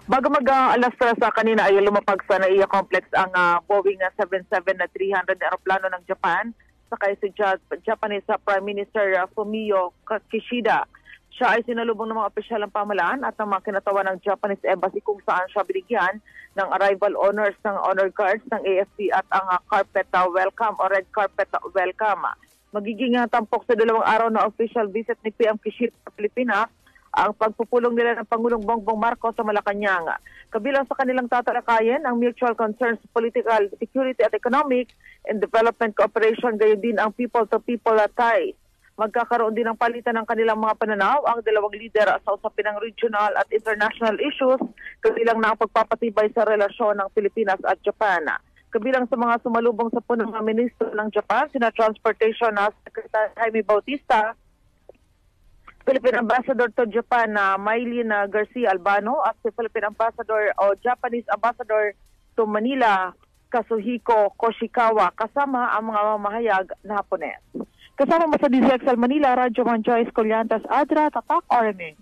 Bago mag-alas sa kanina ay lumapag sa NAIA complex ang Boeing 77 na 300 na aeroplano ng Japan sakay si Japanese Prime Minister Fumio Kishida. Siya ay sinalubong ng mga opisyal ng pamahalaan at ng mga kinatawan ng Japanese Embassy kung saan siya binigyan ng arrival honors ng honor guards ng AFP at ang carpet welcome o red carpet welcome. Magiging tampok sa 2 araw na official visit ni PM Kishida sa Pilipinas ang pagpupulong nila ng Pangulong Bongbong Marcos sa Malacanang. Kabilang sa kanilang tatalakayin ang mutual concerns, political, security at economic and development cooperation, gayon din ang people-to-people ties. Magkakaroon din ng palitan ng kanilang mga pananaw ang dalawang lider sa usapin ng regional at international issues, kabilang na ang pagpapatibay sa relasyon ng Pilipinas at Japan. Kabilang sa mga sumalubong sa punong ministro ng Japan, sina Transportation Secretary Jaime Bautista, Philippine Ambassador to Japan na Maylin Garcia Albano at si Philippine Ambassador o Japanese Ambassador to Manila Kazuhiko Koshikawa kasama ang mga mamahayag na Hapones. Kasama mo sa DZXL Manila, Radyo Man Joyce Collantes, Adra, Tatak, RMA.